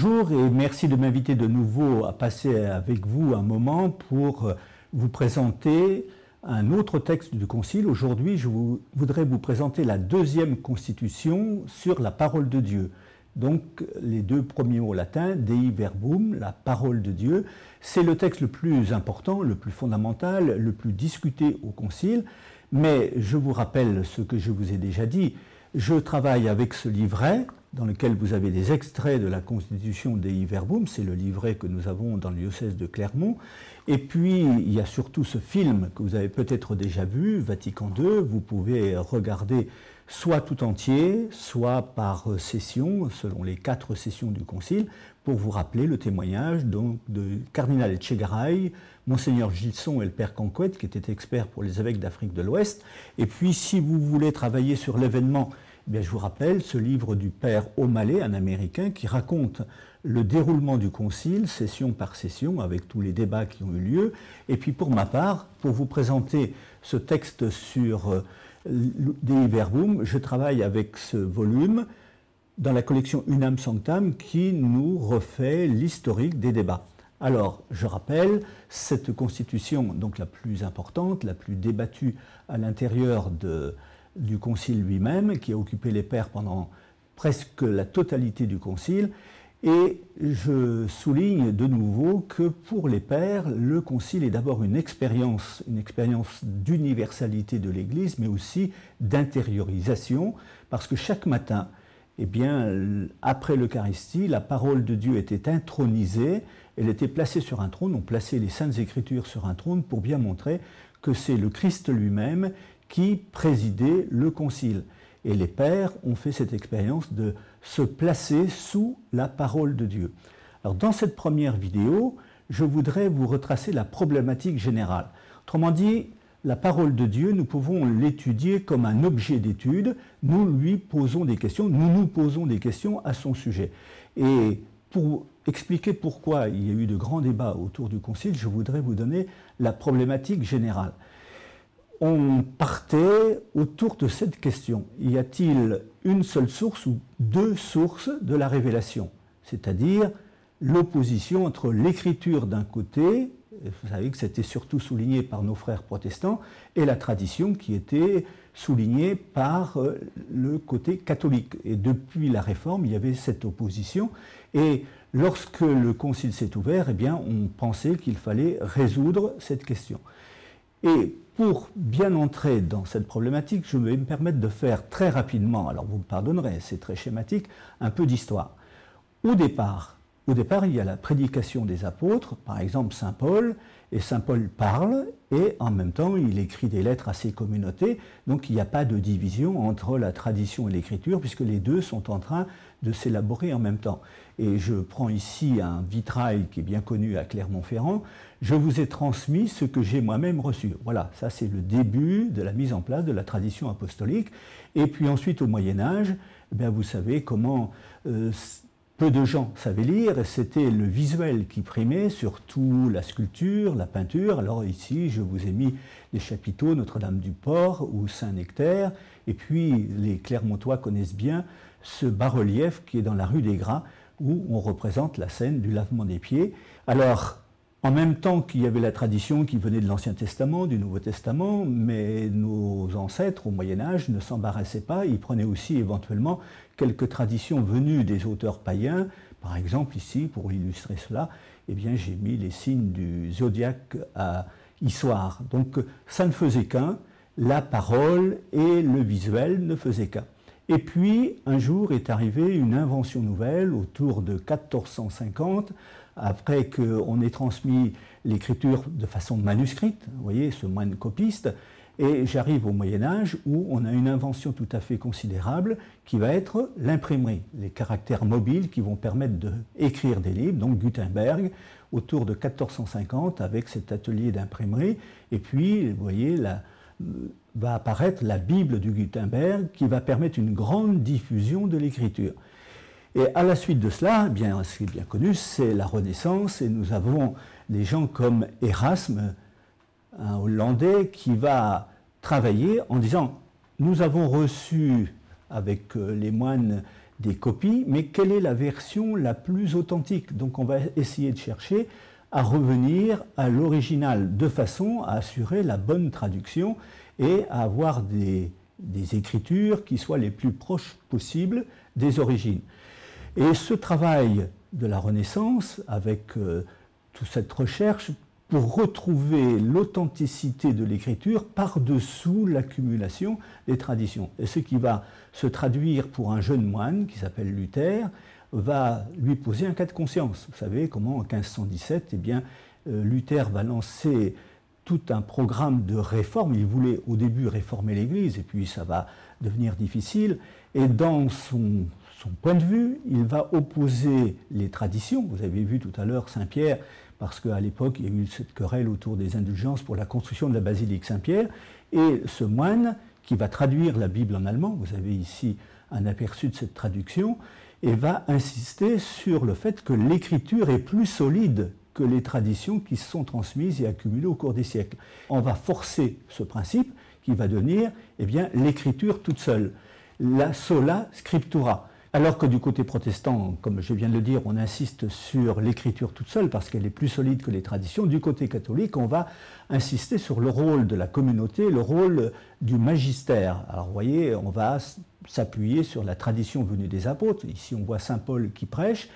Bonjour et merci de m'inviter de nouveau à passer avec vous un moment pour vous présenter un autre texte du Concile. Aujourd'hui, je voudrais vous présenter la deuxième constitution sur la parole de Dieu. Donc, les deux premiers mots latins, Dei Verbum, la parole de Dieu, c'est le texte le plus important, le plus fondamental, le plus discuté au Concile. Mais je vous rappelle ce que je vous ai déjà dit, je travaille avec ce livret dans lequel vous avez des extraits de la Constitution Dei Verbum, c'est le livret que nous avons dans le diocèse de Clermont. Et puis, il y a surtout ce film que vous avez peut-être déjà vu, Vatican II. Vous pouvez regarder soit tout entier, soit par session, selon les 4 sessions du Concile, pour vous rappeler le témoignage donc, de Cardinal Etchegaray, Monseigneur Gilson et le Père Conquête, qui étaient experts pour les évêques d'Afrique de l'Ouest. Et puis, si vous voulez travailler sur l'événement, eh bien, je vous rappelle ce livre du Père O'Malley, un Américain, qui raconte le déroulement du Concile, session par session, avec tous les débats qui ont eu lieu. Et puis pour ma part, pour vous présenter ce texte sur Dei Verbum, je travaille avec ce volume dans la collection Unam Sanctam qui nous refait l'historique des débats. Alors, je rappelle, cette constitution, donc la plus importante, la plus débattue à l'intérieur du Concile lui-même, qui a occupé les pères pendant presque la totalité du Concile. Et je souligne de nouveau que pour les pères, le Concile est d'abord une expérience d'universalité de l'Église, mais aussi d'intériorisation, parce que chaque matin, eh bien, après l'Eucharistie, la parole de Dieu était intronisée, elle était placée sur un trône, on plaçait les Saintes Écritures sur un trône pour bien montrer que c'est le Christ lui-même qui présidait le Concile. Et les pères ont fait cette expérience de se placer sous la parole de Dieu. Alors dans cette première vidéo, je voudrais vous retracer la problématique générale. Autrement dit, la parole de Dieu, nous pouvons l'étudier comme un objet d'étude, nous lui posons des questions, nous nous posons des questions à son sujet. Et pour expliquer pourquoi il y a eu de grands débats autour du Concile, je voudrais vous donner la problématique générale. On partait autour de cette question. Y a-t-il une seule source ou deux sources de la révélation? C'est-à-dire l'opposition entre l'écriture d'un côté, vous savez que c'était surtout souligné par nos frères protestants, et la tradition qui était soulignée par le côté catholique. Et depuis la Réforme, il y avait cette opposition. Et lorsque le Concile s'est ouvert, eh bien, on pensait qu'il fallait résoudre cette question. Et pour bien entrer dans cette problématique, je vais me permettre de faire très rapidement, alors vous me pardonnerez, c'est très schématique, un peu d'histoire. Au départ, il y a la prédication des apôtres, par exemple Saint Paul, et Saint Paul parle, et en même temps il écrit des lettres à ses communautés, donc il n'y a pas de division entre la tradition et l'écriture, puisque les deux sont en train de s'élaborer en même temps. Et je prends ici un vitrail qui est bien connu à Clermont-Ferrand, je vous ai transmis ce que j'ai moi-même reçu. Voilà, ça c'est le début de la mise en place de la tradition apostolique. Et puis ensuite au Moyen-Âge, eh bien, vous savez comment peu de gens savaient lire, c'était le visuel qui primait, surtout la sculpture, la peinture. Alors ici, je vous ai mis les chapiteaux Notre-Dame-du-Port ou Saint-Nectaire, et puis les Clermontois connaissent bien ce bas-relief qui est dans la rue des Gras, où on représente la scène du lavement des pieds. Alors, en même temps qu'il y avait la tradition qui venait de l'Ancien Testament, du Nouveau Testament, mais nos ancêtres au Moyen-Âge ne s'embarrassaient pas, ils prenaient aussi éventuellement quelques traditions venues des auteurs païens. Par exemple, ici, pour illustrer cela, eh bien, j'ai mis les signes du zodiaque à Issoire. Donc, ça ne faisait qu'un, la parole et le visuel ne faisaient qu'un. Et puis, un jour est arrivée une invention nouvelle, autour de 1450, après qu'on ait transmis l'écriture de façon manuscrite, vous voyez, ce moine copiste, et j'arrive au Moyen-Âge où on a une invention tout à fait considérable qui va être l'imprimerie, les caractères mobiles qui vont permettre d'écrire des livres, donc Gutenberg, autour de 1450 avec cet atelier d'imprimerie, et puis, vous voyez, va apparaître la Bible du Gutenberg qui va permettre une grande diffusion de l'écriture. Et à la suite de cela, eh bien, ce qui est bien connu, c'est la Renaissance, et nous avons des gens comme Erasme, un Hollandais, qui va travailler en disant « Nous avons reçu avec les moines des copies, mais quelle est la version la plus authentique? Donc on va essayer de chercher à revenir à l'original de façon à assurer la bonne traduction et à avoir des écritures qui soient les plus proches possibles des origines. Et ce travail de la Renaissance, avec toute cette recherche, pour retrouver l'authenticité de l'écriture par-dessous l'accumulation des traditions. Et ce qui va se traduire pour un jeune moine qui s'appelle Luther va lui poser un cas de conscience. Vous savez comment en 1517, eh bien, Luther va lancer tout un programme de réforme. Il voulait au début réformer l'Église et puis ça va devenir difficile. Et dans son point de vue, il va opposer les traditions. Vous avez vu tout à l'heure Saint-Pierre, parce qu'à l'époque, il y a eu cette querelle autour des indulgences pour la construction de la basilique Saint-Pierre. Et ce moine, qui va traduire la Bible en allemand, vous avez ici un aperçu de cette traduction, et va insister sur le fait que l'écriture est plus solide que les traditions qui se sont transmises et accumulées au cours des siècles. On va forcer ce principe qui va devenir eh bien, l'écriture toute seule, la sola scriptura. Alors que du côté protestant, comme je viens de le dire, on insiste sur l'écriture toute seule parce qu'elle est plus solide que les traditions. Du côté catholique, on va insister sur le rôle de la communauté, le rôle du magistère. Alors vous voyez, on va s'appuyer sur la tradition venue des apôtres. Ici, on voit saint Paul qui prêche.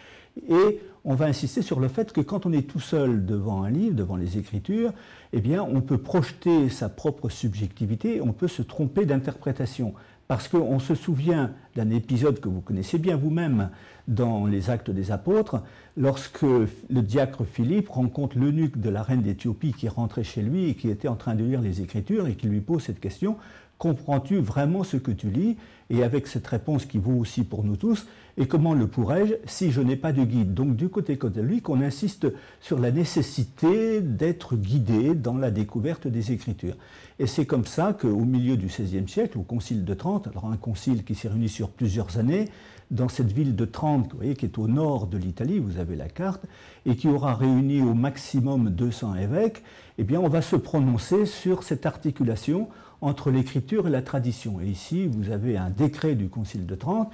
Et on va insister sur le fait que quand on est tout seul devant un livre, devant les Écritures, eh bien, on peut projeter sa propre subjectivité, on peut se tromper d'interprétation. Parce qu'on se souvient d'un épisode que vous connaissez bien vous-même dans les Actes des Apôtres, lorsque le diacre Philippe rencontre l'eunuque de la reine d'Éthiopie qui est rentré chez lui et qui était en train de lire les Écritures et qui lui pose cette question: comprends-tu vraiment ce que tu lis? Et avec cette réponse qui vaut aussi pour nous tous, et comment le pourrais-je si je n'ai pas de guide? Donc du côté catholique, on insiste sur la nécessité d'être guidé dans la découverte des Écritures. Et c'est comme ça qu'au milieu du XVIe siècle, au Concile de Trente, alors un concile qui s'est réuni sur plusieurs années, dans cette ville de Trente, vous voyez, qui est au nord de l'Italie, vous avez la carte, et qui aura réuni au maximum 200 évêques, eh bien on va se prononcer sur cette articulation entre l'écriture et la tradition. Et ici, vous avez un décret du Concile de Trente,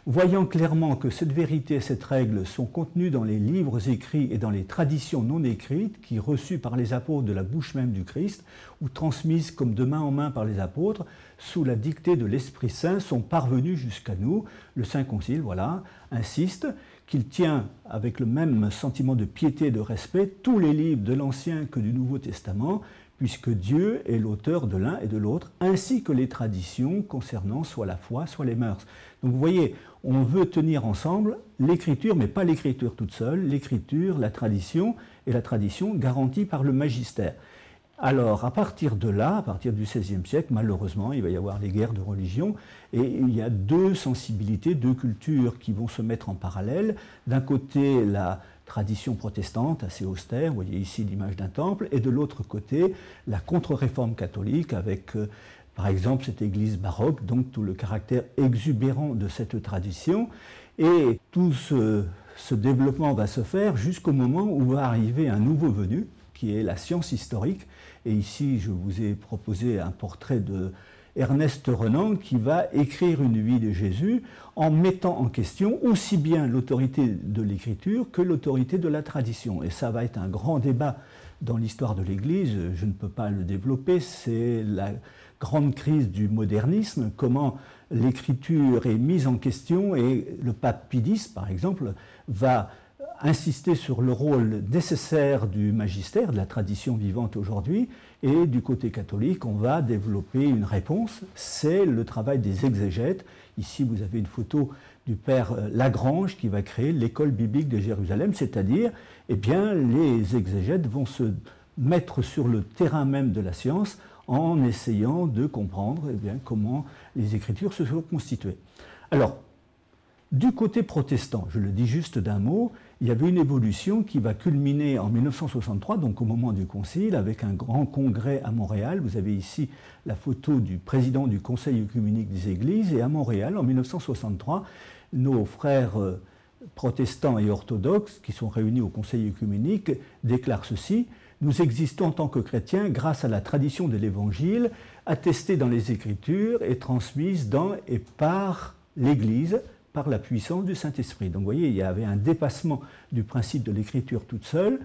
voyant clairement que cette vérité et cette règle sont contenues dans les livres écrits et dans les traditions non écrites, qui, reçues par les apôtres de la bouche même du Christ, ou transmises comme de main en main par les apôtres, sous la dictée de l'Esprit Saint, sont parvenues jusqu'à nous. Le Saint Concile, voilà, insiste qu'il tient avec le même sentiment de piété et de respect tous les livres de l'Ancien que du Nouveau Testament, puisque Dieu est l'auteur de l'un et de l'autre, ainsi que les traditions concernant soit la foi, soit les mœurs. Donc vous voyez, on veut tenir ensemble l'écriture, mais pas l'écriture toute seule, l'écriture, la tradition, et la tradition garantie par le magistère. Alors, à partir de là, à partir du XVIe siècle, malheureusement, il va y avoir les guerres de religion, et il y a deux sensibilités, deux cultures qui vont se mettre en parallèle. D'un côté, la tradition protestante, assez austère, vous voyez ici l'image d'un temple, et de l'autre côté, la contre-réforme catholique, avec, par exemple, cette église baroque, donc tout le caractère exubérant de cette tradition, et tout ce développement va se faire jusqu'au moment où va arriver un nouveau venu, qui est la science historique. Et ici, je vous ai proposé un portrait de Ernest Renan qui va écrire une vie de Jésus en mettant en question aussi bien l'autorité de l'écriture que l'autorité de la tradition. Et ça va être un grand débat dans l'histoire de l'Église, je ne peux pas le développer, c'est la grande crise du modernisme, comment l'écriture est mise en question, et le pape Pie X, par exemple, va insister sur le rôle nécessaire du magistère, de la tradition vivante aujourd'hui, et du côté catholique, on va développer une réponse, c'est le travail des exégètes. Ici, vous avez une photo du père Lagrange qui va créer l'école biblique de Jérusalem, c'est-à-dire, eh bien, les exégètes vont se mettre sur le terrain même de la science en essayant de comprendre eh bien, comment les Écritures se sont constituées. Alors, du côté protestant, je le dis juste d'un mot, il y avait une évolution qui va culminer en 1963, donc au moment du Concile, avec un grand congrès à Montréal. Vous avez ici la photo du président du Conseil œcuménique des Églises, et à Montréal, en 1963, nos frères protestants et orthodoxes qui sont réunis au Conseil œcuménique déclarent ceci: « Nous existons en tant que chrétiens grâce à la tradition de l'Évangile, attestée dans les Écritures et transmise dans et par l'Église, par la puissance du Saint-Esprit. Donc vous voyez, il y avait un dépassement du principe de l'écriture toute seule.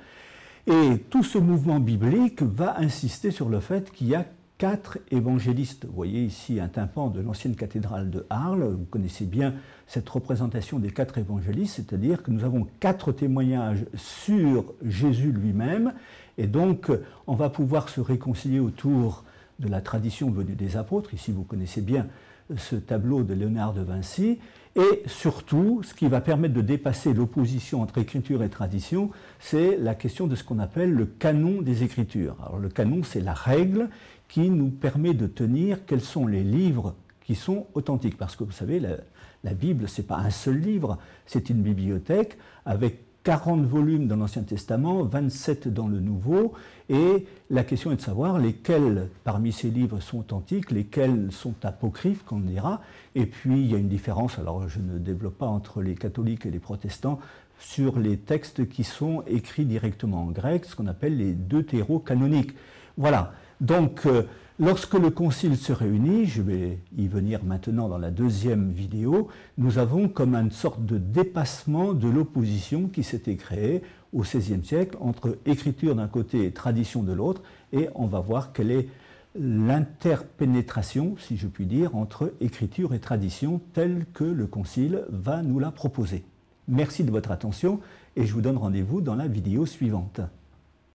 Et tout ce mouvement biblique va insister sur le fait qu'il y a 4 évangélistes. Vous voyez ici un tympan de l'ancienne cathédrale de Arles. Vous connaissez bien cette représentation des 4 évangélistes, c'est-à-dire que nous avons 4 témoignages sur Jésus lui-même. Et donc, on va pouvoir se réconcilier autour de la tradition venue des apôtres. Ici, vous connaissez bien ce tableau de Léonard de Vinci. Et surtout, ce qui va permettre de dépasser l'opposition entre écriture et tradition, c'est la question de ce qu'on appelle le canon des Écritures. Alors le canon, c'est la règle qui nous permet de tenir quels sont les livres qui sont authentiques. Parce que vous savez, la Bible, ce n'est pas un seul livre, c'est une bibliothèque avec 40 volumes dans l'Ancien Testament, 27 dans le Nouveau, et la question est de savoir lesquels parmi ces livres sont authentiques, lesquels sont apocryphes, qu'on dira, et puis il y a une différence, alors je ne développe pas entre les catholiques et les protestants, sur les textes qui sont écrits directement en grec, ce qu'on appelle les deutérocanoniques. Voilà, donc lorsque le concile se réunit, je vais y venir maintenant dans la deuxième vidéo, nous avons comme une sorte de dépassement de l'opposition qui s'était créée au XVIe siècle entre écriture d'un côté et tradition de l'autre, et on va voir quelle est l'interpénétration, si je puis dire, entre écriture et tradition telle que le concile va nous la proposer. Merci de votre attention et je vous donne rendez-vous dans la vidéo suivante.